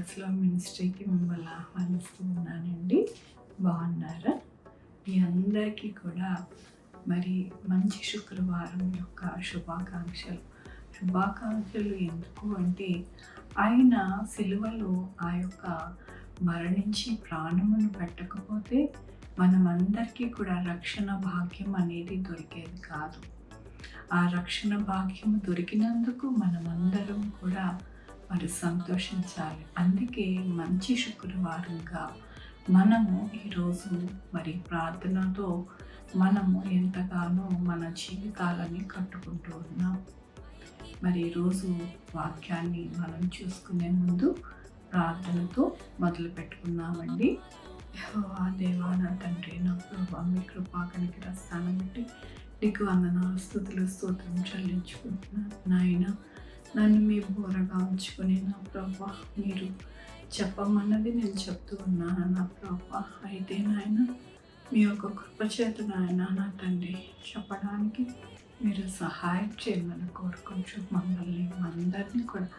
థాట్స్లో మినిస్ట్రీకి మిమ్మల్ని ఆహ్వానిస్తూ ఉన్నానండి. బాగున్నారా? మీ అందరికీ కూడా మరి మంచి శుక్రవారం యొక్క శుభాకాంక్షలు ఎందుకు అంటే, ఆయన సిలువలో ఆ యొక్క మరణించి ప్రాణమును పెట్టకపోతే మనమందరికీ కూడా రక్షణ భాగ్యం అనేది దొరికేది కాదు. ఆ రక్షణ భాగ్యం దొరికినందుకు మనమందరం కూడా మరి సంతోషించాలి. అందుకే మంచి శుక్రవారంగా మనము ఈరోజు మరి ప్రార్థనతో మనము ఎంతగానో మన జీవితాలని కట్టుకుంటూ ఉన్నాం. మరి ఈరోజు వాక్యాన్ని మనం చూసుకునే ముందు ప్రార్థనతో మొదలు పెట్టుకున్నామండి. యెహోవా దేవా, నా తండ్రి, నా ప్రభువా, మీ కృపా కనికర స్థానం బట్టి నీకు వందనాలు, స్తుతులు, స్తోత్రం చెల్లించుకుంటున్నాను. నాయన, నన్ను మీ బోరగా ఉంచుకొని నా ప్రభువా, మీరు చెప్పమన్నది నేను చెప్తూ ఉన్నాను నా ప్రభువా. అయితే నాయన, మీ యొక్క కృప చేత నాయన నా తండ్రి చెప్పడానికి మీరు సహాయం చేయమని కోరుకుంటూ మమ్మల్ని అందరినీ కూడా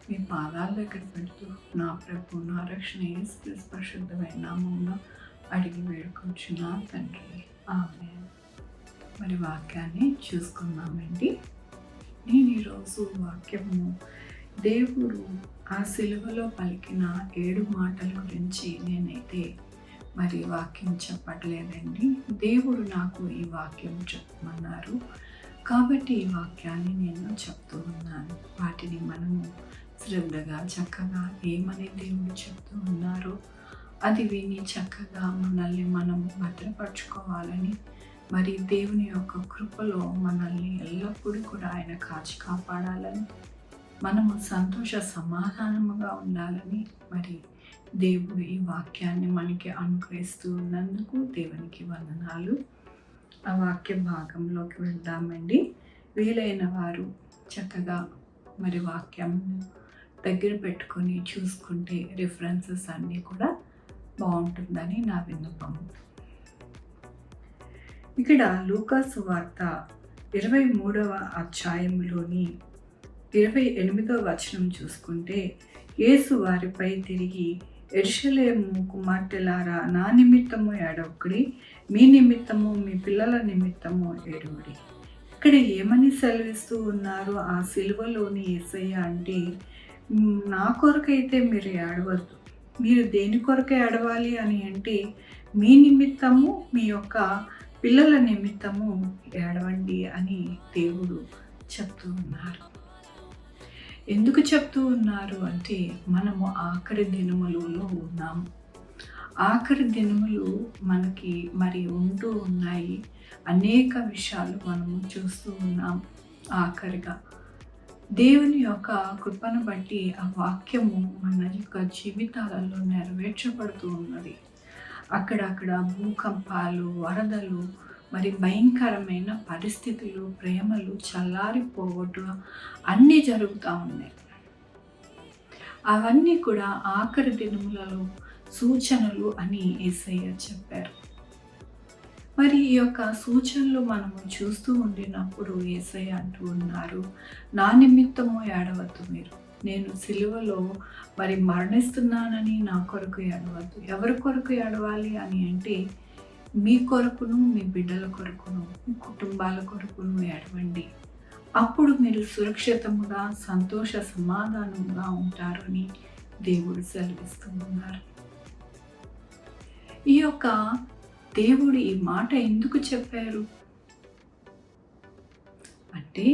మీ పాదాల దగ్గర పెడుతూ నా ప్రభు, నా రక్షణ యేసు పరిశుద్ధమైన నామములో అడిగి వేడుకొంచున్నా తండ్రి, ఆమేన్. మరి వాక్యాన్ని చూసుకున్నామండి. నేను ఈరోజు వాక్యము దేవుడు ఆ సిలువలో పలికిన 7 మాటల గురించి నేనైతే మరి వాక్యం చెప్పట్లేదండి. దేవుడు నాకు ఈ వాక్యం చెప్పమన్నారు కాబట్టి ఈ వాక్యాన్ని నేను చెప్తూ ఉన్నాను. వాటిని మనము శ్రద్ధగా చక్కగా ఏమని దేవుడు చెప్తూ ఉన్నారో అది విని చక్కగా మనల్ని మనం భద్రపరచుకోవాలని, మరి దేవుని యొక్క కృపలో మనల్ని ఎల్లప్పుడూ కూడా ఆయన కాచి కాపాడాలని, మనము సంతోష సమాధానముగా ఉండాలని మరి దేవుడు ఈ వాక్యాన్ని మనకి అనుగ్రహిస్తూ ఉన్నందుకు దేవునికి వందనాలు. ఆ వాక్య భాగంలోకి వెళ్దామండి. వీలైన వారు చక్కగా మరి వాక్యం దగ్గర పెట్టుకొని చూసుకుంటే రిఫరెన్సెస్ అన్నీ కూడా బాగుంటుందని నా విన్నపం. ఇక్కడ లూకా సువార్త 23వ అధ్యాయంలోని 28వ వచనం చూసుకుంటే, యేసు వారిపై తిరిగి, యెరూషలేము కుమార్తెలారా, నా నిమిత్తము ఏడవకుడి, మీ నిమిత్తము మీ పిల్లల నిమిత్తము ఏడువుడి. ఇక్కడ ఏమని సెలవిస్తూ ఉన్నారు ఆ సిలువలోని యేసయ్య అంటే, నా కొరకైతే మీరు ఏడవద్దు. మీరు దేని కొరకు ఏడవాలి అని అంటే, మీ నిమిత్తము మీ యొక్క పిల్లల నిమిత్తము ఏడవండి అని దేవుడు చెప్తూ ఉన్నారు. ఎందుకు చెప్తూ ఉన్నారు అంటే, మనము ఆఖరి దినములలో ఉన్నాము. ఆఖరి దినములు మనకి మరి ఉంటూ ఉన్నాయి. అనేక విషయాలు మనము చూస్తూ ఉన్నాం. ఆఖరిగా దేవుని యొక్క కృపను బట్టి ఆ వాక్యము మన యొక్క జీవితాలలో నెరవేర్చబడుతూ ఉన్నది. అక్కడక్కడ భూకంపాలు, వరదలు, మరి భయంకరమైన పరిస్థితులు, ప్రేమలు చల్లారిపోవటం అన్నీ జరుగుతూ ఉన్నాయి. అవన్నీ కూడా ఆఖరి దినములలో సూచనలు అని యేసయ్య చెప్పారు. మరి ఈ యొక్క సూచనలు మనము చూస్తూ ఉండినప్పుడు యేసయ్య అంటూ ఉన్నారు, నా నిమిత్తము ఏడవద్దు మీరు. నేను సిలువలో మరి మరణిస్తున్నానని నా కొరకు ఏడవద్దు. ఎవరి కొరకు ఏడవాలి అని అంటే, మీ కొరకును, మీ బిడ్డల కొరకును, మీ కుటుంబాల కొరకును ఏడవండి. అప్పుడు మీరు సురక్షితముగా, సంతోష సమాధానంగా ఉంటారని దేవుడు సెలవిస్తూ ఉన్నారు. ఈ యొక్క దేవుడు ఈ మాట ఎందుకు చెప్పారు అంటే,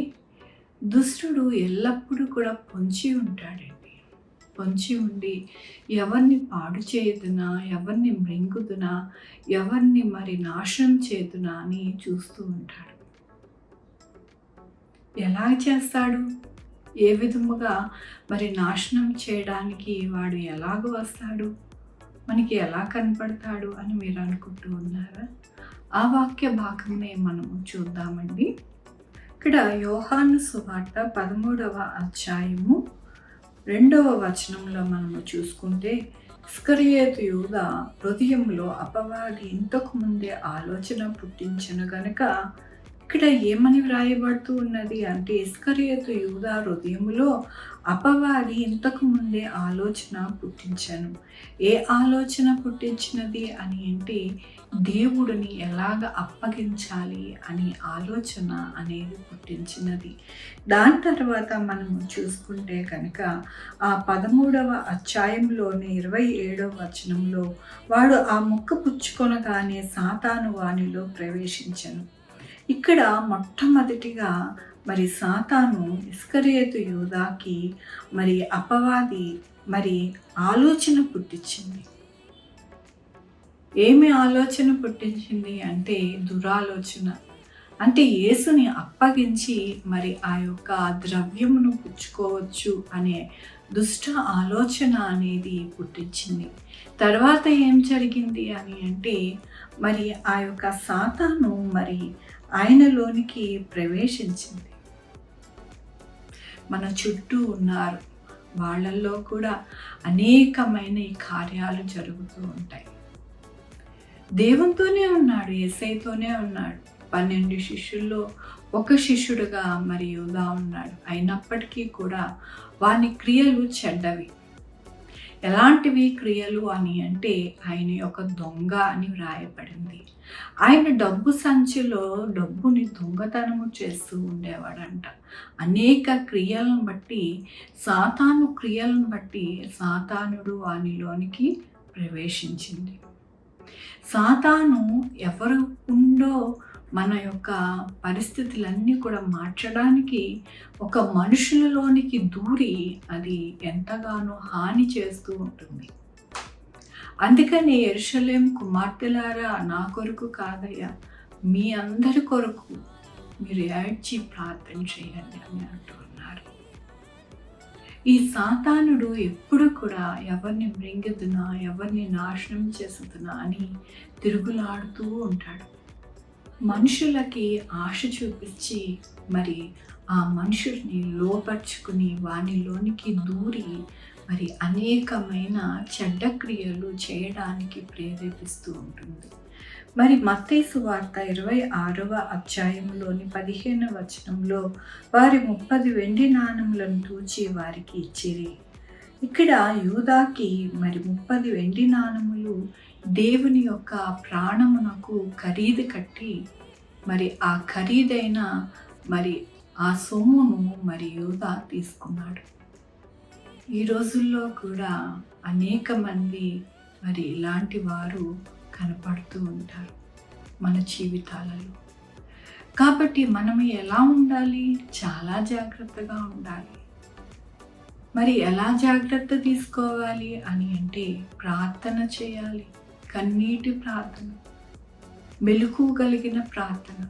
దుష్టుడు ఎల్లప్పుడూ కూడా పొంచి ఉంటాడండి. పొంచి ఉండి ఎవరిని పాడు చేయుదునా, ఎవరిని మృంగుదునా, ఎవరిని మరి నాశనం చేదునా అని చూస్తూ ఉంటాడు. ఎలా చేస్తాడు? ఏ విధముగా మరి నాశనం చేయడానికి వాడు ఎలాగ వస్తాడు, మనకి ఎలా కనపడతాడు అని మీరు అనుకుంటూ ఉన్నారా? ఆ వాక్య భాగంనే మనము చూద్దామండి. ఇక్కడ యోహాను సువార్త 13వ అధ్యాయము 2వ వచనంలో మనము చూసుకుంటే, ఇస్కరియోతు యూదా హృదయంలో అపవాది ఇంతకు ముందే ఆలోచన పుట్టించను గనుక ఇక్కడ ఏమని వ్రాయబడుతూ ఉన్నది అంటే, ఇస్కరియోతు యూదా హృదయములో అపవాది ఇంతకు ముందే ఆలోచన పుట్టించాను. ఏ ఆలోచన పుట్టించినది అని అంటే, దేవుడిని ఎలాగ అప్పగించాలి అనే ఆలోచన అనేది పుట్టించినది. దాని తర్వాత మనము చూసుకుంటే కనుక ఆ 13వ అధ్యాయంలోని 27వ వచనంలో, వాడు ఆ ముక్క పుచ్చుకొనగానే సాతాను వానిలో ప్రవేశించెను. ఇక్కడ మొట్టమొదటిగా మరి సాతాను ఇస్కరియోతు యూదాకి మరి అపవాది మరి ఆలోచన పుట్టించింది. ఏమి ఆలోచన పుట్టించింది అంటే దురాలోచన. అంటే యేసుని అప్పగించి మరి ఆ యొక్క ద్రవ్యమును పుచ్చుకోవచ్చు అనే దుష్ట ఆలోచన అనేది పుట్టించింది. తర్వాత ఏం జరిగింది అని అంటే, మరి ఆ యొక్క సాతాను మరి ఆయనలోనికి ప్రవేశించింది. మన చుట్టూ ఉన్నారు, వాళ్ళల్లో కూడా అనేకమైన ఈ కార్యాలు జరుగుతూ ఉంటాయి. దేవునితోనే ఉన్నాడు, యేసయ్యతోనే ఉన్నాడు. 12 శిష్యుల్లో ఒక శిష్యుడుగా మరి యూదా ఉన్నాడు. అయినప్పటికీ కూడా వాని క్రియలు చెడ్డవి. ఎలాంటివి క్రియలు అని అంటే, ఆయన యొక్క దొంగ అని వ్రాయబడింది. ఆయన డబ్బు సంచిలో డబ్బుని దొంగతనము చేస్తూ ఉండేవాడంట. అనేక క్రియలను బట్టి, సాతాను క్రియలను బట్టి సాతానుడు వానిలోనికి ప్రవేశించింది. సాతాను ఎవరు ఉందో మన యొక్క పరిస్థితులన్నీ కూడా మార్చడానికి ఒక మనుషులలోనికి దూరి అది ఎంతగానో హాని చేస్తూ ఉంటుంది. అందుకని యెరూషలేము కుమార్తెలారా, నా కొరకు కాదయ్యా, మీ అందరి కొరకు మీరు ఏడ్చి ప్రార్థన చేయండి అని అంటూ ఉన్నారు. ఈ సాతానుడు ఎప్పుడు కూడా ఎవరిని మృంగిదునా, ఎవరిని నాశనం చేస్తున్నా అని తిరుగులాడుతూ ఉంటాడు. మనుషులకి ఆశ చూపించి మరి ఆ మనుషుల్ని లోపరుచుకుని వానిలోనికి దూరి మరి అనేకమైన చెడ్డ క్రియలు చేయడానికి ప్రేరేపిస్తూ ఉంటుంది. మరి మత్తయి సువార్త 26వ అధ్యాయంలోని 15వ వచనంలో, వారి 30 వెండి నాణములను తూచి వారికి ఇచ్చిరి. ఇక్కడ యూదాకి మరి 30 వెండి నాణములు దేవుని యొక్క ప్రాణమునకు ఖరీదు కట్టి, మరి ఆ ఖరీదైన మరి ఆ సొమ్మును మరి యూదా తీసుకున్నాడు. ఈ రోజుల్లో కూడా అనేక మంది మరి ఇలాంటి వారు కనపడుతూ ఉంటారు మన జీవితాలలో. కాబట్టి మనం ఎలా ఉండాలి? చాలా జాగ్రత్తగా ఉండాలి. మరి ఎలా జాగ్రత్త తీసుకోవాలి అని అంటే, ప్రార్థన చేయాలి. కన్నీటి ప్రార్థన, మెలకువ కలిగిన ప్రార్థన,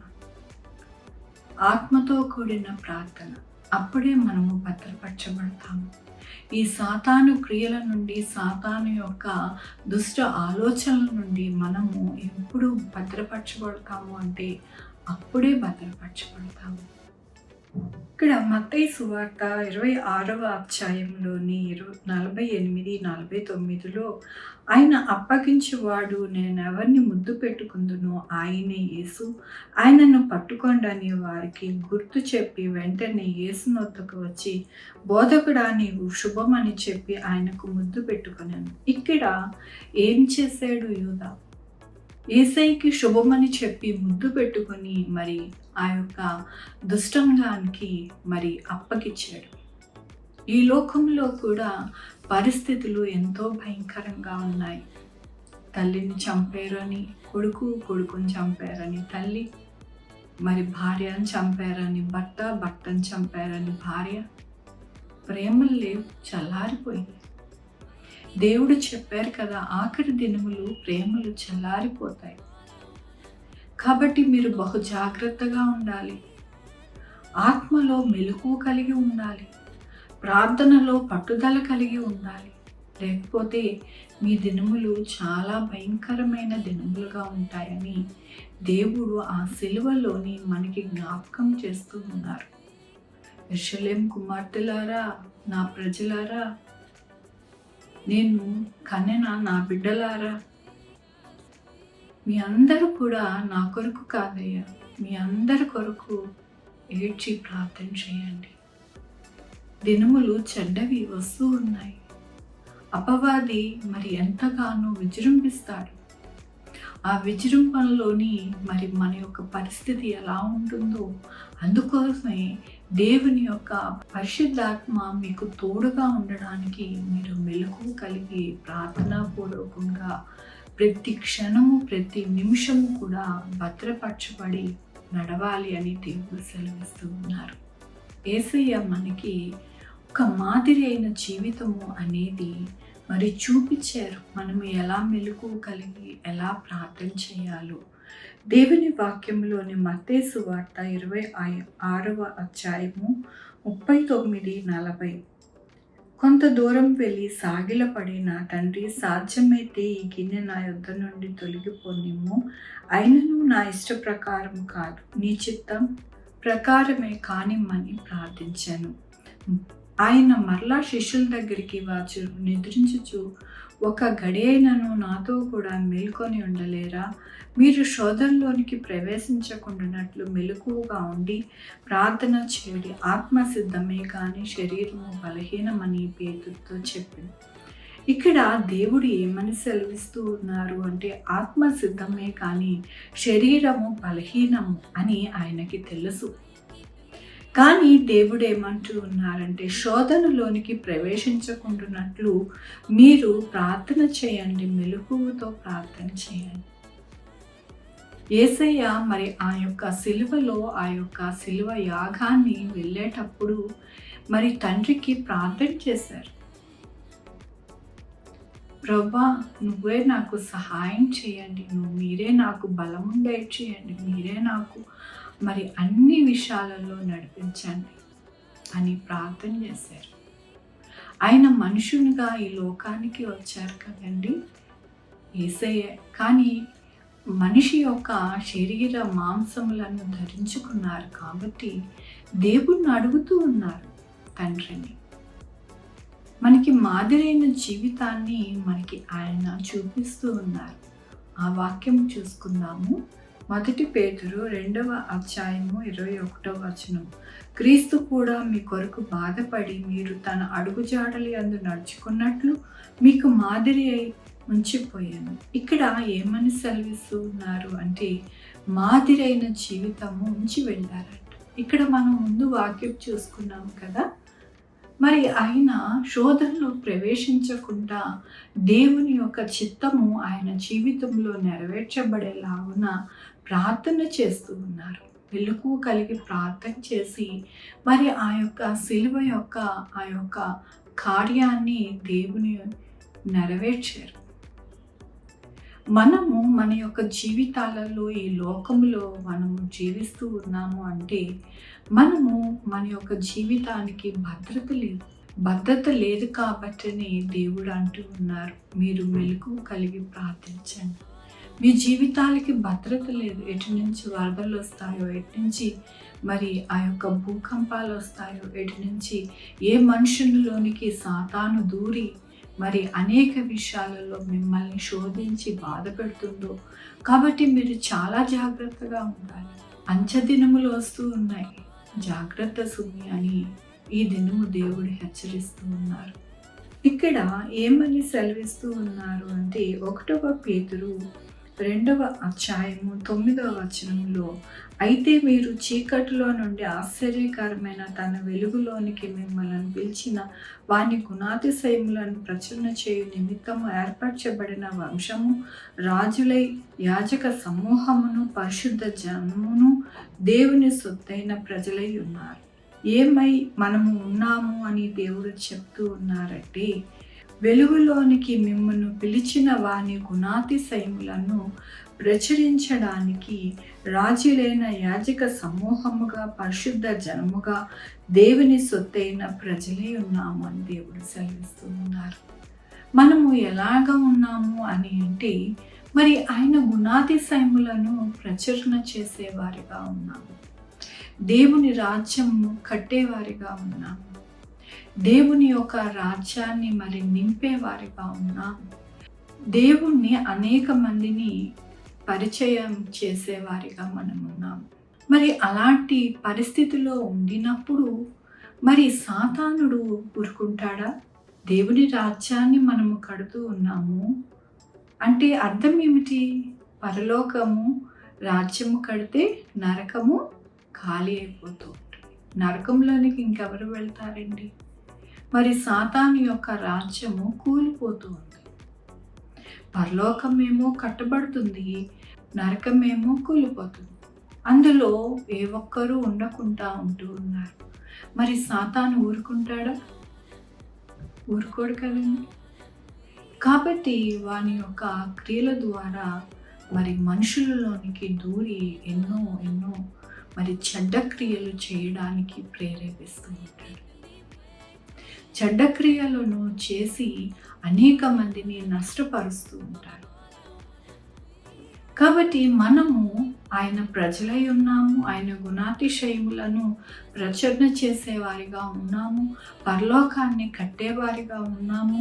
ఆత్మతో కూడిన ప్రార్థన. అప్పుడే మనము భద్రపరచబడతాము. ఈ సాతాను క్రియల నుండి, సాతాను యొక్క దుష్ట ఆలోచనల నుండి మనము ఎప్పుడు భద్రపరచబడతాము అంటే, అప్పుడే భద్రపరచబడతాము. ఇక్కడ మత్తయి సువార్త 26వ అధ్యాయంలోని 48, 49లో, ఆయన అప్పగించువాడు నేనెవరిని ముద్దు పెట్టుకుందునో ఆయనే యేసు, ఆయనను పట్టుకొండని వారికి గుర్తు చెప్పి వెంటనే యేసు నొద్దకు వచ్చి, బోధకుడా నీవు శుభమని చెప్పి ఆయనకు ముద్దు పెట్టుకున్నాను. ఇక్కడ ఏం చేశాడు యూదా? యేసయ్యకి శుభమని చెప్పి ముద్దు పెట్టుకొని మరి ఆ యొక్క దుష్టంగానికి మరి అప్పగిచ్చాడు. ఈ లోకంలో కూడా పరిస్థితులు ఎంతో భయంకరంగా ఉన్నాయి. తల్లిని చంపారని కొడుకు, కొడుకుని చంపారని తల్లి, మరి భార్యను చంపారని భర్త, భర్తను చంపారని భార్య. ప్రేమలు లేవు, చల్లారిపోయింది. దేవుడు చెప్పారు కదా, ఆఖరి దినములు ప్రేమలు చల్లారిపోతాయి. కాబట్టి మీరు బహు జాగ్రత్తగా ఉండాలి. ఆత్మలో మెలకువ కలిగి ఉండాలి. ప్రార్థనలో పట్టుదల కలిగి ఉండాలి. లేకపోతే మీ దినములు చాలా భయంకరమైన దినములుగా ఉంటాయని దేవుడు ఆ సిలువలోని మనకి జ్ఞాపకం చేస్తూ ఉన్నారు. యెరూషలేము కుమార్తెలారా, నా ప్రజలారా, నేను కనెన నా బిడ్డలారా, మీ అందరూ కూడా నా కొరకు కాదయ్యా, మీ అందరి కొరకు ఏడ్చి ప్రార్థన చేయండి. దినములు చెడ్డవి వస్తూ ఉన్నాయి. అపవాది మరి ఎంతగానో విజృంభిస్తాడు. ఆ విజృంభణలోని మరి మన యొక్క పరిస్థితి ఎలా ఉంటుందో అందుకోసమే దేవుని యొక్క పరిశుద్ధాత్మ మీకు తోడుగా ఉండడానికి మీరు మెలకువ కలిగి ప్రార్థనాపూర్వకంగా ప్రతి క్షణము ప్రతి నిమిషము కూడా భద్రపరచబడి నడవాలి అని దేవుడు సెలవిస్తూ ఉన్నారు. యేసయ్య మనకి ఒక మాదిరి అయిన జీవితము అనేది మరి చూపించారు. మనం ఎలా మెలకువ కలిగి ఎలా ప్రార్థన చేయాలో. దేవుని వాక్యంలోని మత్తయి సువార్త 26వ అధ్యాయము 39-40. కొంత దూరం వెళ్ళి సాగిలపడి, నా తండ్రి, సాధ్యమైతే ఈ గిన్నె నా యొద్ద నుండి తొలగిపోనిమ్ము, అయినను నా ఇష్ట ప్రకారం కాదు, నీ చిత్తం ప్రకారమే కానిమ్మని ప్రార్థించాను. ఆయన మరలా శిష్యుల దగ్గరికి వచ్చి నిద్రించుచు, ఒక గడియైనను నాతో కూడా మేల్కొని ఉండలేరా? మీరు శోధనలోనికి ప్రవేశించకుండానట్లు మెలకువగా ఉండి ప్రార్థన చేయుడి. ఆత్మ సిద్ధమే కానీ శరీరము బలహీనమని పేతురుతో చెప్పింది. ఇక్కడ దేవుడు ఏమని సెలవిస్తూ ఉన్నారు అంటే, ఆత్మ సిద్ధమే కానీ శరీరము బలహీనము అని ఆయనకి తెలుసు. కానీ దేవుడు ఏమంటూ ఉన్నారంటే, శోధనలోనికి ప్రవేశించకుండానట్లు మీరు ప్రార్థన చేయండి, మెలకువతో ప్రార్థన చేయండి. యేసయ్య మరి ఆ యొక్క సిలువలో ఆ యొక్క సిలువ యాగాన్ని వెళ్ళేటప్పుడు మరి తండ్రికి ప్రార్థన చేశారు. ప్రభా, నువ్వే నాకు సహాయం చేయండి, మీరే నాకు బలముండే చేయండి, మీరే నాకు మరి అన్ని విషయాలలో నడిపించండి అని ప్రార్థన చేశారు. ఆయన మనుషునిగా ఈ లోకానికి వచ్చారు కదండి యేసయ్య. కానీ మనిషి యొక్క శరీర మాంసములను ధరించుకున్నారు కాబట్టి దేవుణ్ణి అడుగుతూ ఉన్నారు తండ్రిని. మనకి మాదిరైన జీవితాన్ని మనకి ఆయన చూపిస్తూ ఉన్నారు. ఆ వాక్యం చూసుకుందాము. 1 పేతురు 2వ అధ్యాయము 21వ వచనం. క్రీస్తు కూడా మీ కొరకు బాధపడి మీరు తన అడుగుజాడలి యందు నడుచుకున్నట్లు మీకు మాదిరి అయి ఉంచిపోయాను. ఇక్కడ ఏమని సెలవిస్తూ ఉన్నారు అంటే, మాదిరి అయిన జీవితము ఉంచి వెళ్ళారంట. ఇక్కడ మనం ముందు వాక్యం చూసుకున్నాం కదా. మరి ఆయన శోధనలో ప్రవేశించకుండా దేవుని యొక్క చిత్తము ఆయన జీవితంలో నెరవేర్చబడేలాగున ప్రార్థన చేస్తూ ఉన్నారు. మెలకువ కలిగి ప్రార్థన చేసి మరి ఆ యొక్క సిలువ యొక్క ఆ యొక్క కార్యాన్ని దేవుని నెరవేర్చారు. మనము మన యొక్క జీవితాలలో ఈ లోకంలో మనము జీవిస్తూ ఉన్నాము అంటే మనము మన యొక్క జీవితానికి భద్రత లేదు కాబట్టినే దేవుడు అంటూ ఉన్నారు, మీరు మెలకువ కలిగి ప్రార్థించండి. మీ జీవితాలకి భద్రత లేదు. ఎటు నుంచి వరదలు వస్తాయో, ఎటు నుంచి మరి ఆ యొక్క భూకంపాలు వస్తాయో, ఎటు నుంచి ఏ మనుషుల్లోనికి సాతాను దూరి మరి అనేక విషయాలలో మిమ్మల్ని శోధించి బాధ పెడుతుందో. కాబట్టి మీరు చాలా జాగ్రత్తగా ఉండాలి. అంచెదినములు వస్తూ ఉన్నాయి, జాగ్రత్త సుమి అని ఈ దినము దేవుడు హెచ్చరిస్తూ ఉన్నారు. ఇక్కడ ఏమని సెలవిస్తూ ఉన్నారు అంటే, 1 పేతురు 2వ అధ్యాయము 9వ వచనంలో, అయితే మీరు చీకటిలో నుండి ఆశ్చర్యకరమైన తన వెలుగులోనికి మిమ్మల్ని పిలిచిన వాని గుణాతిశయములను ప్రచురణ చేయు నిమిత్తము ఏర్పరచబడిన వంశము, రాజులై యాజక సమూహమును, పరిశుద్ధ జనమును, దేవుని సొత్తైన ప్రజలై ఉన్నారు. ఏమై మనము ఉన్నాము అని దేవుడు చెప్తూ ఉన్నారంటే, వెలుగులోనికి మిమ్మల్ని పిలిచిన వాని గుణాతిశయములను ప్రచురించడానికి రాజులైన యాజక సమూహముగా, పరిశుద్ధ జనముగా, దేవుని సొత్తైన ప్రజలే ఉన్నాము అని దేవుడు సెలవిస్తూ ఉన్నారు. మనము ఎలాగ ఉన్నాము అని అంటే, మరి ఆయన గుణాతిశయములను ప్రచురణ చేసేవారిగా ఉన్నాము, దేవుని రాజ్యము కట్టేవారిగా ఉన్నాము, దేవుని యొక్క రాజ్యాన్ని మరి నింపేవారిగా ఉన్నాము, దేవుణ్ణి అనేక మందిని పరిచయం చేసేవారిగా మనం ఉన్నాము. మరి అలాంటి పరిస్థితిలో ఉండినప్పుడు మరి సాతానుడు ఊరుకుంటాడా? దేవుని రాజ్యాన్ని మనము కడుతూ ఉన్నాము అంటే అర్థం ఏమిటి? పరలోకము రాజ్యము కడితే నరకము ఖాళీ అయిపోతూ ఉంటుంది. నరకంలోనికి ఇంకెవరు వెళ్తారండి? మరి సాతాను యొక్క రాజ్యము కూలిపోతూ ఉంది. పరలోకమేమో కట్టబడుతుంది, నరకమేమో కూలిపోతుంది. అందులో ఏ ఒక్కరూ ఉండకుండా ఉంటూ ఉన్నారు. మరి సాతాను ఊరుకుంటాడా? ఊరుకోడు కదండి. కాబట్టి వాని యొక్క క్రియల ద్వారా మరి మనుషులలోనికి దూరి ఎన్నో మరి చెడ్డ క్రియలు చేయడానికి ప్రేరేపిస్తూ ఉంటాడు. చెడ్డ క్రియలను చేసి అనేక మందిని నష్టపరుస్తూ ఉంటారు. కాబట్టి మనము ఆయన ప్రజలై ఉన్నాము, ఆయన గుణాతిశయములను ప్రచురణ చేసేవారిగా ఉన్నాము, పరలోకాన్ని కట్టేవారిగా ఉన్నాము,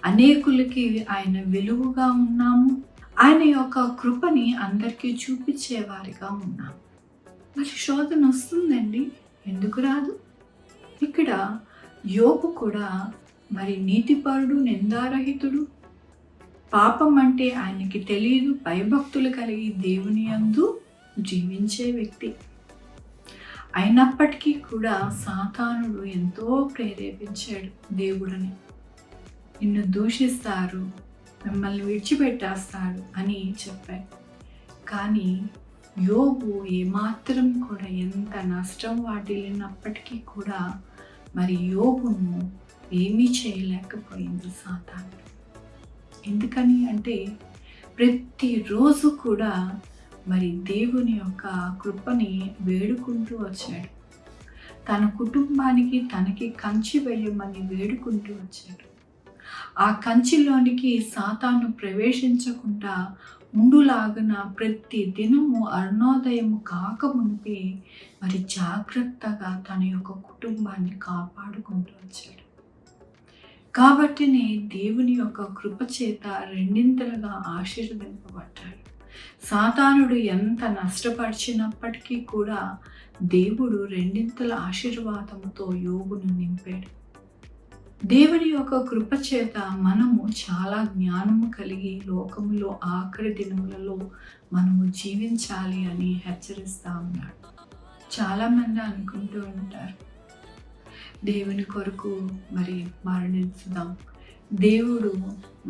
అనేకులకి ఆయన వెలుగుగా ఉన్నాము, ఆయన యొక్క కృపని అందరికీ చూపించేవారిగా ఉన్నాము. మరి శోధన వస్తుందండి, ఎందుకు రాదు? ఇక్కడ యోబు కూడా మరి నీతిపరుడు, నిందారహితుడు, పాపం అంటే ఆయనకి తెలియదు, భయభక్తులు కలిగి దేవుని యందు జీవించే వ్యక్తి. అయినప్పటికీ కూడా సాతానుడు ఎంతో ప్రేరేపించాడు దేవుడిని. నిన్ను దూషిస్తారు, మిమ్మల్ని విడిచిపెట్టేస్తారు అని చెప్పాడు. కానీ యోబు ఏమాత్రం కూడా ఎంత నష్టం వాటిల్లినప్పటికీ కూడా మరి యోబును ఏమీ చేయలేకపోయింది సాతాను. ఎందుకని అంటే ప్రతిరోజు కూడా మరి దేవుని యొక్క కృపని వేడుకుంటూ వచ్చాడు. తన కుటుంబానికి తనకి కంచి వేయమని వేడుకుంటూ వచ్చాడు. ఆ కంచిలోనికి సాతాను ప్రవేశించకుండా ముందులాగున ప్రతి దినము అరుణోదయము కాక మునిపే మరి జాగ్రత్తగా తన యొక్క కుటుంబాన్ని కాపాడుకుంటూ వచ్చాడు. కాబట్టినే దేవుని యొక్క కృప చేత రెండింతలుగా ఆశీర్వదింపబడ్డాడు. సాతానుడు ఎంత నష్టపరిచినప్పటికీ కూడా దేవుడు రెండింతల ఆశీర్వాదంతో యోబును నింపాడు. దేవుని యొక్క కృప చేత మనము చాలా జ్ఞానము కలిగి లోకములో ఆఖరి దినములలో మనము జీవించాలి అని హెచ్చరిస్తూ ఉన్నాడు. చాలామంది అనుకుంటూ ఉంటారు, దేవుని కొరకు మరి మరణించుదాం, దేవుడు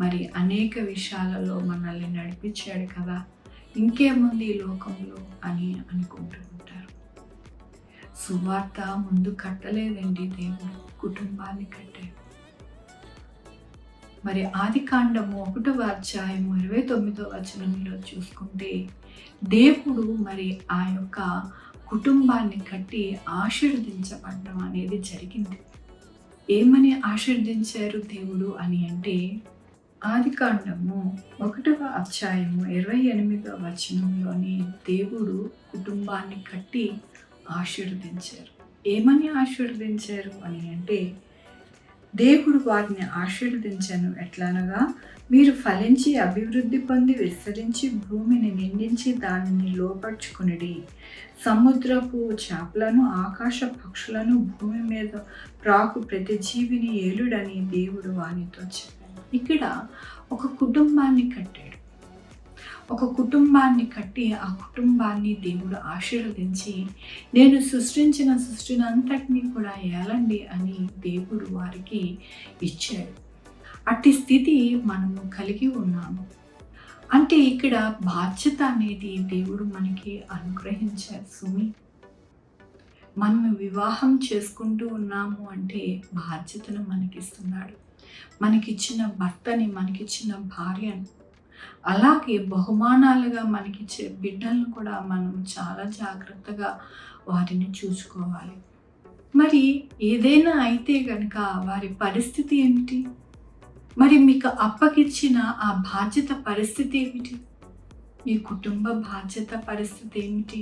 మరి అనేక విషయాలలో మనల్ని నడిపించాడు కదా, ఇంకేముంది ఈ లోకంలో అని అనుకుంటూ ఉంటారు. సువార్త ముందు కట్టలేదండి, దేవుడు కుటుంబాన్ని కట్టాడు. మరి ఆదికాండము 1వ అధ్యాయము 29వ వచనంలో చూసుకుంటే దేవుడు మరి ఆ యొక్క కుటుంబాన్ని కట్టి ఆశీర్వదించబడడం అనేది జరిగింది. ఏమని ఆశీర్వదించారు దేవుడు అని అంటే ఆదికాండము 1వ అధ్యాయము 28వ వచనంలోని దేవుడు కుటుంబాన్ని కట్టి ఆశీర్వదించారు. ఏమని ఆశీర్వదించారు అని అంటే దేవుడు వారిని ఆశీర్వదించను ఎట్లనగా, మీరు ఫలించి అభివృద్ధి పొంది విస్తరించి భూమిని నిండించి దానిని లోపరుచుకునిడి, సముద్రపు చేపలను ఆకాశ పక్షులను భూమి మీద ప్రాకు ప్రతి జీవిని ఏలుడని దేవుడు వానితో చెప్పాడు. ఇక్కడ ఒక కుటుంబాన్ని కట్టాడు. ఒక కుటుంబాన్ని కట్టి ఆ కుటుంబాన్ని దేవుడు ఆశీర్వదించి నేను సృష్టించిన సృష్టిని అంతటినీ కూడా ఏలండి అని దేవుడు వారికి ఇచ్చాడు. అట్టి స్థితి మనము కలిగి ఉన్నాము. అంటే ఇక్కడ బాధ్యత అనేది దేవుడు మనకి అనుగ్రహించారు. సుమి, మనము వివాహం చేసుకుంటూ ఉన్నాము అంటే బాధ్యతను మనకిస్తున్నాడు. మనకిచ్చిన భర్తని, మనకిచ్చిన భార్యను, అలాగే బహుమానాలుగా మనకిచ్చే బిడ్డలను కూడా మనం చాలా జాగ్రత్తగా వారిని చూసుకోవాలి. మరి ఏదైనా అయితే కనుక వారి పరిస్థితి ఏమిటి? మరి మీకు అప్పగిచ్చిన ఆ బాధ్యత పరిస్థితి ఏమిటి? మీ కుటుంబ బాధ్యత పరిస్థితి ఏమిటి?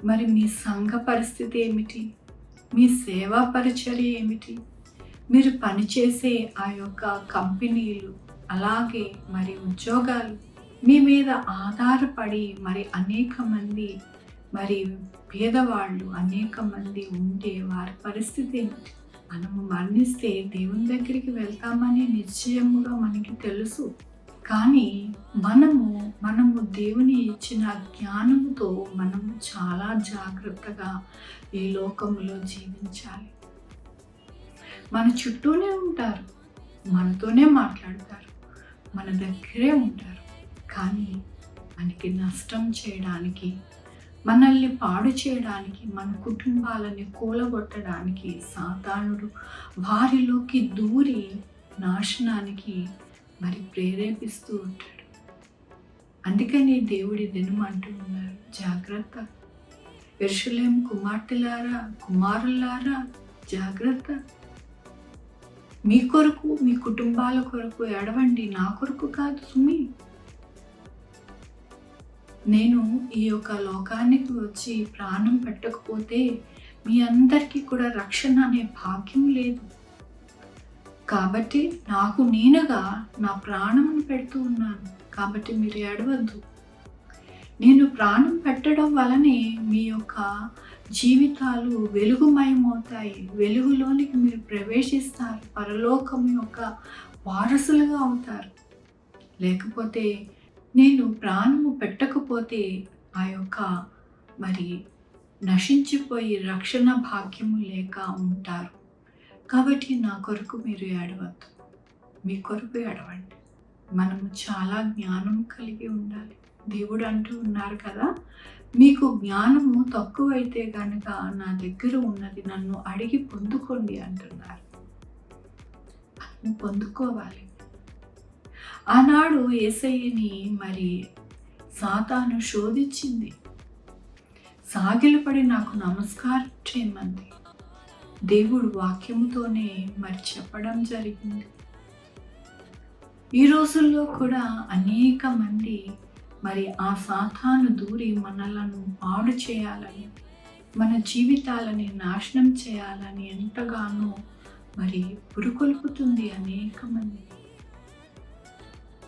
మరి మీ సంఘ పరిస్థితి ఏమిటి? మీ సేవా పరిచర్య ఏమిటి? మీరు పనిచేసే ఆ యొక్క కంపెనీలు, అలాగే మరి ఉద్యోగాలు, మీ మీద ఆధారపడి మరి అనేక మంది మరి పేదవాళ్ళు అనేక మంది ఉంటే వారి పరిస్థితి ఏమిటి? మనము మరణిస్తే దేవుని దగ్గరికి వెళ్తామని నిశ్చయముగా మనకి తెలుసు. కానీ మనము దేవుని ఇచ్చిన జ్ఞానముతో మనము చాలా జాగ్రత్తగా ఈ లోకంలో జీవించాలి. మన చుట్టూనే ఉంటారు, మనతోనే మాట్లాడతారు, మన దగ్గరే ఉంటారు. కానీ మనకి నష్టం చేయడానికి, మనల్ని పాడు చేయడానికి, మన కుటుంబాలని కూలగొట్టడానికి సాతానుడు వారిలోకి దూరి నాశనానికి మరి ప్రేరేపిస్తూ ఉంటాడు. అందుకని దేవుడి దినం అంటూ ఉన్నారు, జాగ్రత్త యెరూషలేము కుమార్తెలారా, కుమారులారా జాగ్రత్త. మీ కొరకు, మీ కుటుంబాల కొరకు ఏడవండి, నా కొరకు కాదు సుమి. నేను ఈ యొక్క లోకానికి వచ్చి ప్రాణం పెట్టకపోతే మీ అందరికీ కూడా రక్షణ అనే భాగ్యం లేదు. కాబట్టి నాకు నేనుగా నా ప్రాణమును పెడుతూ ఉన్నాను. కాబట్టి మీరు ఏడవద్దు. నేను ప్రాణం పెట్టడం వలనే మీ యొక్క జీవితాలు వెలుగుమయమవుతాయి. వెలుగులోనికి మీరు ప్రవేశిస్తారు, పరలోకం యొక్క వారసులుగా అవుతారు. లేకపోతే నేను ప్రాణము పెట్టకపోతే ఆ యొక్క మరి నశించిపోయి రక్షణ భాగ్యము లేక ఉంటారు. కాబట్టి నా కొరకు మీరు ఏడవద్దు, మీ కొరకు ఏడవండి. మనము చాలా జ్ఞానం కలిగి ఉండాలి. దేవుడు అంటూ ఉన్నారు కదా, మీకు జ్ఞానము తక్కువైతే కనుక నా దగ్గర ఉన్నది నన్ను అడిగి పొందుకోండి అంటున్నారు. మనం పొందుకోవాలి. ఆనాడు యేసయ్యని మరి సాతాను శోధించింది, సాగిలపడి నాకు నమస్కారం చేయమంది. దేవుడు వాక్యముతోనే మరి చెప్పడం జరిగింది. ఈ రోజుల్లో కూడా అనేక మంది మరి ఆ సాతాను దూరి మనలను పాడు చేయాలని, మన జీవితాలని నాశనం చేయాలని ఎంతగానో మరి పురుకొల్పుతుంది అనేక మంది.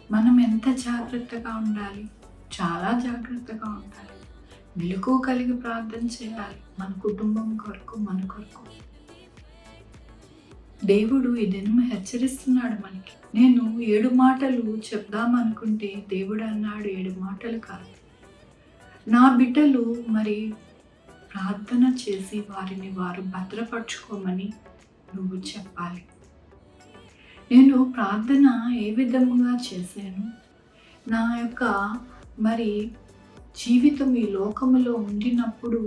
మనం ఎంత జాగ్రత్తగా ఉండాలి, చాలా జాగ్రత్తగా ఉండాలి. మెలకువ కలిగి ప్రార్థన చేయాలి, మన కుటుంబం కొరకు, మన కొరకు. దేవుడు ఈ దినం హెచ్చరిస్తున్నాడు మనకి. నేను 7 మాటలు చెప్దామనుకుంటే దేవుడు అన్నాడు 7 మాటలు కాదు. నా బిడ్డలు మరి ప్రార్థన చేసి వారిని వారు భద్రపరచుకోమని నువ్వు చెప్పాలి. నేను ప్రార్థన ఏ విధముగా చేశాను, నా యొక్క మరి జీవితం ఈ లోకములో ఉండినప్పుడు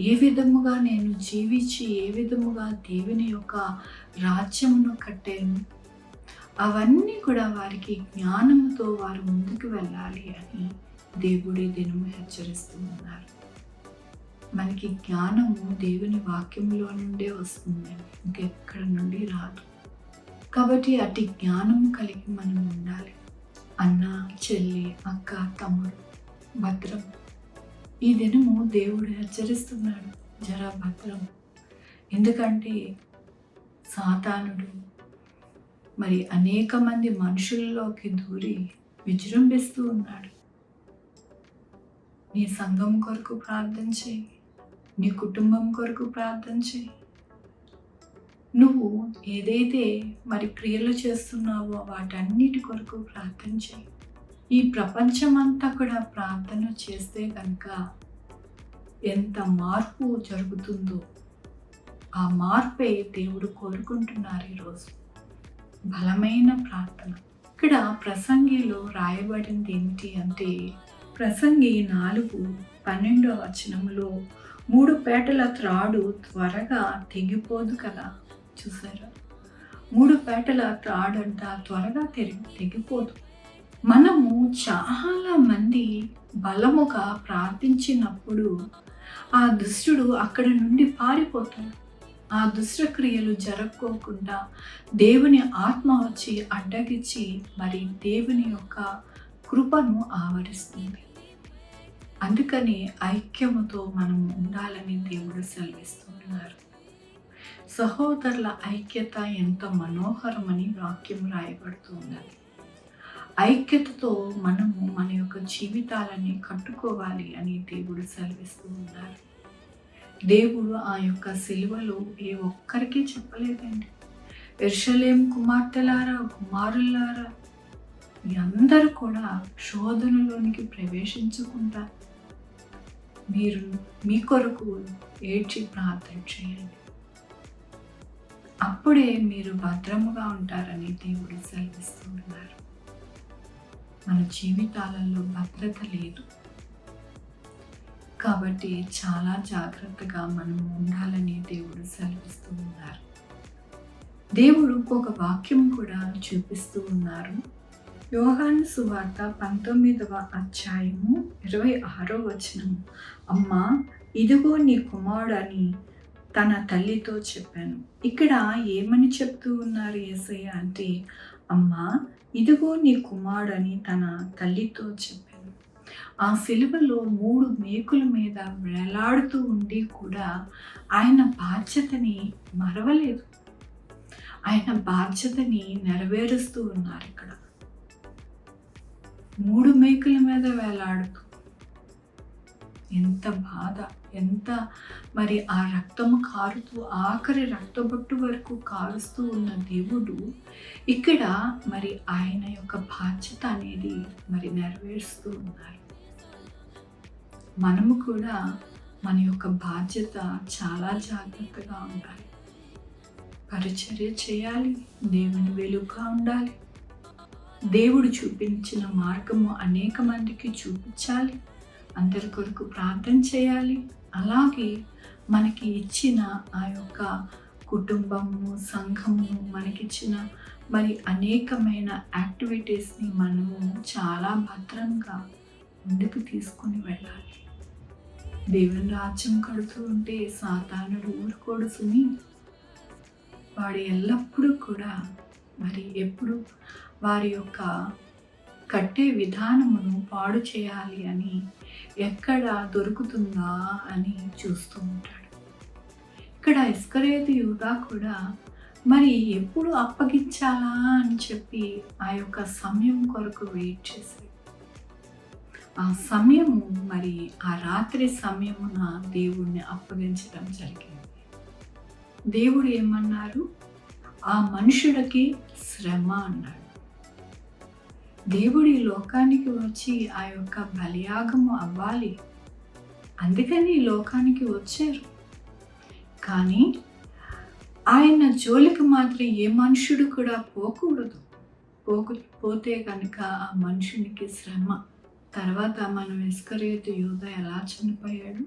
ఏ విధముగా నేను జీవించి ఏ విధముగా దేవుని యొక్క రాజ్యమును కట్టాను, అవన్నీ కూడా వారికి జ్ఞానముతో వారు ముందుకు వెళ్ళాలి అని దేవుడి దినము హెచ్చరిస్తూ ఉన్నారు. మనకి జ్ఞానము దేవుని వాక్యంలో నుండే వస్తుంది, ఇంకెక్కడ నుండి రాదు. కాబట్టి అటు జ్ఞానం కలిగి మనం ఉండాలి. అన్న, చెల్లి, అక్క, తమ్ముడు భద్రం. ఈ దినము దేవుడు హెచ్చరిస్తున్నాడు, జరా భద్రం. ఎందుకంటే సాతానుడు మరి అనేక మంది మనుషుల్లోకి దూరి విజృంభిస్తూ ఉన్నాడు. నీ సంఘం కొరకు ప్రార్థన చేయి, నీ కుటుంబం కొరకు ప్రార్థన చేయి. నువ్వు ఏదైతే మరి క్రియలు చేస్తున్నావో వాటన్నిటి కొరకు ప్రార్థన చేయి. ఈ ప్రపంచమంతా కూడా ప్రార్థన చేస్తే కనుక ఎంత మార్పు జరుగుతుందో ఆ మార్పే దేవుడు కోరుకుంటున్నారు ఈరోజు. బలమైన ప్రార్థన. ఇక్కడ ప్రసంగిలో రాయబడింది ఏమిటి అంటే, ప్రసంగి 4:12 వచనంలో 3 పేటల త్రాడు త్వరగా తెగిపోదు కదా. చూసారా, 3 పేటల త్రాడు అంట త్వరగా తెగిపోదు. మనము చాలా మంది బలముగా ప్రార్థించినప్పుడు ఆ దుష్టుడు అక్కడి నుండి పారిపోతాడు. ఆ దుష్టక్రియలు జరగకోకుండా దేవుని ఆత్మ వచ్చి అడ్డగించి మరి దేవుని యొక్క కృపను ఆవరిస్తుంది. అందుకని ఐక్యముతో మనం ఉండాలని దేవుడు సెలవిస్తున్నారు. సహోదరుల ఐక్యత ఎంత మనోహరమని వాక్యం రాయబడుతున్నది. ఐక్యతతో మనము మన యొక్క జీవితాలని కట్టుకోవాలి అని దేవుడు సెలవిస్తూ ఉన్నారు. దేవుడు ఆ యొక్క సిలువలో ఏ ఒక్కరికి చెప్పలేదండి. యెరూషలేము కుమార్తెలారా, కుమారులారా, మీ అందరూ కూడా శోధనలోనికి ప్రవేశించకుండా మీరు మీ కొరకు ఏడ్చి ప్రార్థన చేయండి. అప్పుడే మీరు భద్రముగా ఉంటారని దేవుడు సెలవిస్తూ ఉన్నారు. మన జీవితాలలో భద్రత లేదు కాబట్టి చాలా జాగ్రత్తగా మనం ఉండాలని దేవుడు సెలవిస్తూ ఉన్నారు. దేవుడు ఇంకొక వాక్యం కూడా చూపిస్తూ ఉన్నారు. యోహాను సువార్త 19వ అధ్యాయము 26వ వచనం. అమ్మా, ఇదిగో నీ కుమారుడు అని తన తల్లితో చెప్పాను. ఇక్కడ ఏమని చెప్తూ ఉన్నారు యేసయ్య అంటే, అమ్మా ఇదిగో నీ కుమారుడు అని తన తల్లితో చెప్పాను. ఆ సిలువలో 3 మేకుల మీద వేలాడుతూ ఉండి కూడా ఆయన బాధ్యతని మరవలేదు. ఆయన బాధ్యతని నెరవేరుస్తూ ఉన్నారు. ఇక్కడ 3 మేకుల మీద వేలాడుతూ ఎంత బాధ, ఎంత మరి ఆ రక్తము కారుతూ ఆఖరి రక్తబొట్టు వరకు కారుస్తూ ఉన్న దేవుడు ఇక్కడ మరి ఆయన యొక్క బాధ్యత అనేది మరి నెరవేరుస్తూ ఉన్నారు. మనము కూడా మన యొక్క బాధ్యత చాలా జాగ్రత్తగా ఉండాలి. పరిచర్య చేయాలి, దేవుని వెలుగుగా ఉండాలి, దేవుడు చూపించిన మార్గము అనేక మందికి చూపించాలి, అందరి కొరకు ప్రార్థన చేయాలి. అలాగే మనకి ఇచ్చిన ఆ యొక్క కుటుంబము, సంఘము మనకిచ్చిన మరి అనేకమైన యాక్టివిటీస్ని మనము చాలా భద్రంగా ముందుకు తీసుకొని వెళ్ళాలి. దేవుని రాజ్యం కడుతూ ఉంటే సాతానుడు ఊరుకోడు సుమి. వాడు ఎల్లప్పుడూ కూడా మరి ఎప్పుడు వారి యొక్క కట్టే విధానమును పాడు చేయాలి అని ఎక్కడ దొరుకుతుందా అని చూస్తూ ఉంటాడు. ఇక్కడ ఇస్కరియోతు యూదా కూడా మరి ఎప్పుడు అప్పగించాలా అని చెప్పి ఆ యొక్క సమయం కొరకు వెయిట్ చేశాడు. ఆ సమయము మరి ఆ రాత్రి సమయమున దేవుణ్ణి అప్పగించడం జరిగింది. దేవుడు ఏమన్నారు? ఆ మనుషుడికి శ్రమ అన్నాడు. దేవుడు ఈ లోకానికి వచ్చి ఆ యొక్క బలియాగము అవ్వాలి, అందుకని ఈ లోకానికి వచ్చారు. కానీ ఆయన జోలికి మాత్రం ఏ మనుషుడు కూడా పోకూడదు. పోతే కనుక ఆ మనుషునికి శ్రమ. తర్వాత మనం ఇస్కరియోతు యూదా ఎలా చనిపోయాడు?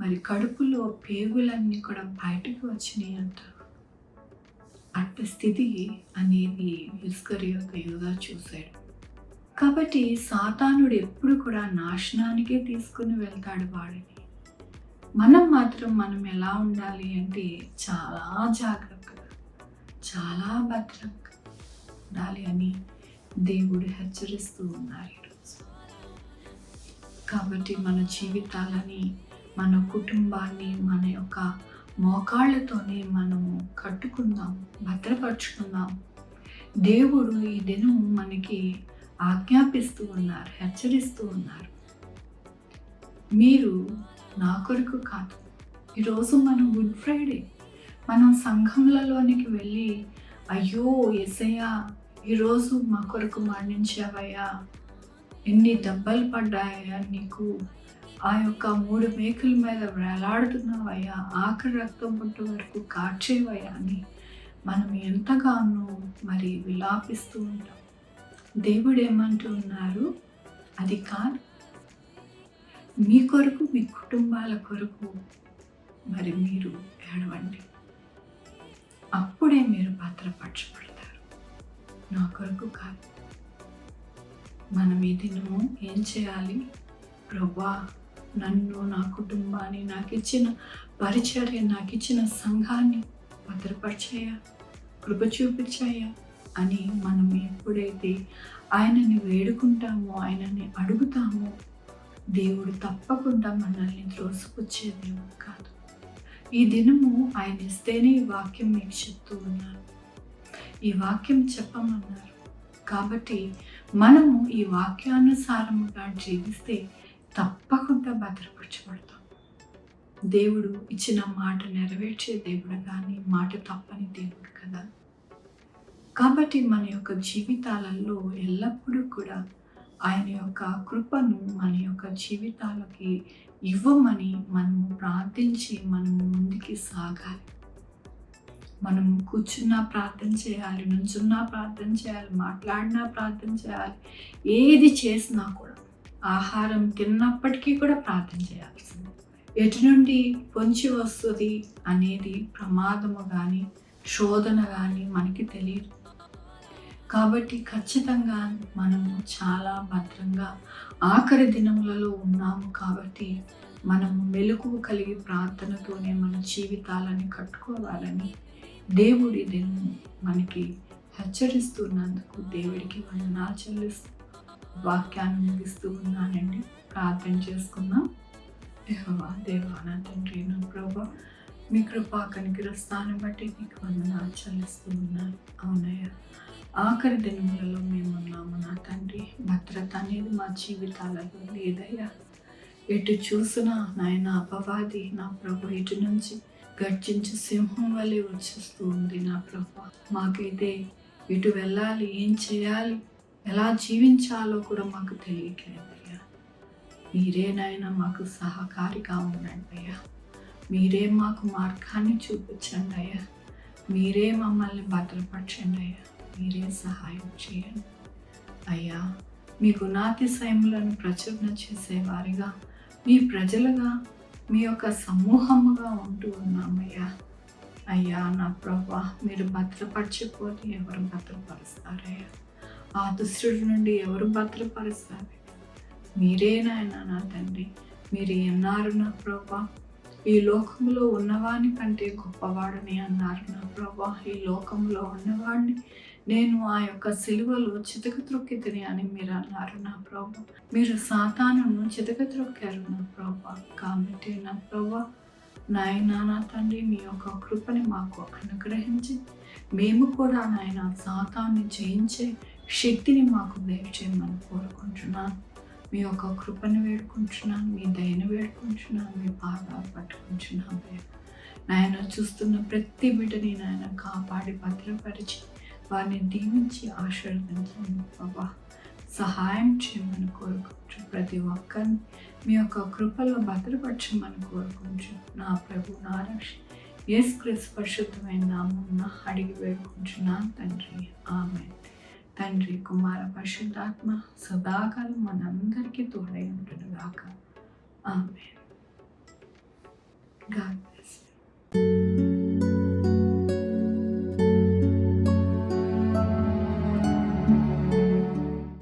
మరి కడుపులో పేగులన్నీ కూడా బయటకు వచ్చినాయి అంట. అట్టి స్థితి అనేది ఇస్కరియోతు యూదా చూశాడు. కాబట్టి సాతానుడు ఎప్పుడు కూడా నాశనానికే తీసుకుని వెళ్తాడు వాడిని. మనం ఎలా ఉండాలి అంటే చాలా జాగ్రత్తగా, చాలా భద్రంగా ఉండాలి అని దేవుడు హెచ్చరిస్తూ ఉన్నారు ఈరోజు. కాబట్టి మన జీవితాలని, మన కుటుంబాన్ని మన యొక్క మోకాళ్ళతోనే మనము కట్టుకుందాం, భద్రపరుచుకుందాం. దేవుడు ఈ దినం మనకి ఆజ్ఞాపిస్తూ ఉన్నారు, హెచ్చరిస్తూ ఉన్నారు. మీరు నా కొరకు కాదు. ఈరోజు మనం గుడ్ ఫ్రైడే, మనం సంఘములలోనికి వెళ్ళి, అయ్యో యేసయ్యా ఈరోజు మా కొరకు మరణించావయ్యా, ఎన్ని దెబ్బలు పడ్డాయా నీకు, ఆ యొక్క 3 మేకుల మీద వేలాడుతున్నావయ్యా, ఆఖరి రక్తం పుట్టు వరకు కార్చేవయ్యా అని మనం ఎంతగానో మరి విలాపిస్తూ ఉంటాం. దేవుడు ఏమంటూ ఉన్నారు? అది కాదు, మీ కొరకు, మీ కుటుంబాల కొరకు మరి మీరు ఏడవండి. అప్పుడే మీరు భద్రపరచబడతారు, నా కొరకు కాదు. మనం ఈ దినము ఏం చేయాలి? ప్రభువా, నన్ను, నా కుటుంబాన్ని, నాకు ఇచ్చిన పరిచర్య, నాకు ఇచ్చిన సంఘాన్ని భద్రపరిచాయా, కృప చూపించాయా అని మనం ఎప్పుడైతే ఆయనని వేడుకుంటామో, ఆయనని అడుగుతామో, దేవుడు తప్పకుండా మనల్ని త్రోసిపుచ్చే దేవుడు కాదు. ఈ దినము ఆయన ఇస్తేనే ఈ వాక్యం మీకు చెప్తూ ఉన్నాను. ఈ వాక్యం చెప్పమన్నారు. కాబట్టి మనము ఈ వాక్యానుసారముగా జీవిస్తే తప్పకుండా భద్రపరచబడతాం. దేవుడు ఇచ్చిన మాట నెరవేర్చే దేవుడు కానీ మాట తప్పని దేవుడు కదా. కాబట్టి మన యొక్క జీవితాలలో ఎల్లప్పుడూ కూడా ఆయన యొక్క కృపను మన యొక్క జీవితాలకి ఇవ్వమని మనము ప్రార్థించి మనము ముందుకి సాగాలి. మనం కూర్చున్నా ప్రార్థన చేయాలి, నుంచున్నా ప్రార్థన చేయాలి, మాట్లాడినా ప్రార్థన చేయాలి. ఏది చేసినా కూడా ఆహారం తిన్నప్పటికీ కూడా ప్రార్థన చేయాల్సింది. ఎటు నుండి పొంచి వస్తుంది అనేది ప్రమాదము కానీ శోధన కానీ మనకి తెలియదు. కాబట్టి ఖచ్చితంగా మనము చాలా భద్రంగా ఆఖరి దినములలో ఉన్నాము. కాబట్టి మనము మెలకువ కలిగి ప్రార్థనతోనే మన జీవితాలని కట్టుకోవాలని దేవుడి దీన్ని మనకి హెచ్చరిస్తున్నందుకు దేవుడికి వందనాలు చెల్లిస్తూ వాక్యాన్ని ముగిస్తూ ఉన్నానండి. ప్రార్థన చేసుకుందాం. యెహోవా దేవా నా తండ్రి నా ప్రభువా, మీ కృపా కనికరిస్తాన్ని బట్టి మీకు వందనాలు చెల్లిస్తూ ఉన్నాను. అవునయ్యా, ఆఖరి దినములలో మేమున్నాము నా తండ్రి. భద్రత అనేది మా జీవితాలలో లేదయ్యా. ఎటు చూసినా నాయన అపవాది నా ప్రభు ఎటు నుంచి గర్జించి సింహం వలె వచ్చేస్తూ ఉంది నా ప్రభు. మాకైతే ఎటు వెళ్ళాలి, ఏం చేయాలి, ఎలా జీవించాలో కూడా మాకు తెలియట్లేదయ్యా. మీరే నాయన మాకు సహకారిగా ఉండండి అయ్యా. మీరే మాకు మార్గాన్ని చూపించండి అయ్యా. మీరే మమ్మల్ని భద్రపరచండి అయ్యా. మీరే సహాయం చేయండి అయ్యా. మీ గుణాతిశయములను ప్రచురణ చేసేవారిగా, మీ ప్రజలుగా, మీ యొక్క సమూహముగా ఉంటూ ఉన్నామయ్యా. అయ్యా నా ప్రభా, మీరు భద్రపరచకపోతే ఎవరు భద్రపరుస్తారయ్యా? ఆ దుష్టుడి నుండి ఎవరు భద్రపరుస్తారు? మీరే నాయన నా తండ్రి. మీరు అన్నారు నా ప్రభా, ఈ లోకంలో ఉన్నవాని కంటే గొప్పవాడని అన్నారు నా ప్రభా. ఈ లోకంలో ఉన్నవాడిని నేను ఆ యొక్క సిలువలో చితక త్రొక్కితిని అని మీరు అన్నారు నా ప్రభా. మీరు సాతానును చితక త్రొక్కారు నా ప్రభా. కాబట్టి నా ప్రభా నాయన నా తండ్రి, మీ యొక్క కృపని మాకు అనుగ్రహించి మేము కూడా నాయన సాతాన్ని జయించే శక్తిని మాకు దయచేయమని కోరుకుంటున్నాను. మీ యొక్క కృపను వేడుకుంటున్నాను, మీ దయను వేడుకుంటున్నాను, మీ పాదాలు పట్టుకుంటున్నాను నాయన. చూస్తున్న ప్రతి బిడ్డని నాయన కాపాడి భద్రపరిచి వారిని దీవించి ఆశీర్వదించండి ప్రభా. సహాయం చేయమని కోరుకుంటూ ప్రతి ఒక్కరిని మీ యొక్క కృపలో భద్రపరచమని కోరుకుంటూ నా ప్రభు నా రక్ష యేసుక్రీస్తు పరిశుద్ధమైన నామమున అడిగి వేడుకుంటున్నాను తండ్రి. ఆమేన్. తండ్రి, కుమార, పరిశుద్ధాత్మ సదాకాలం మనందరికీ తోడై ఉండును గాక. ఆమేన్. గాడ్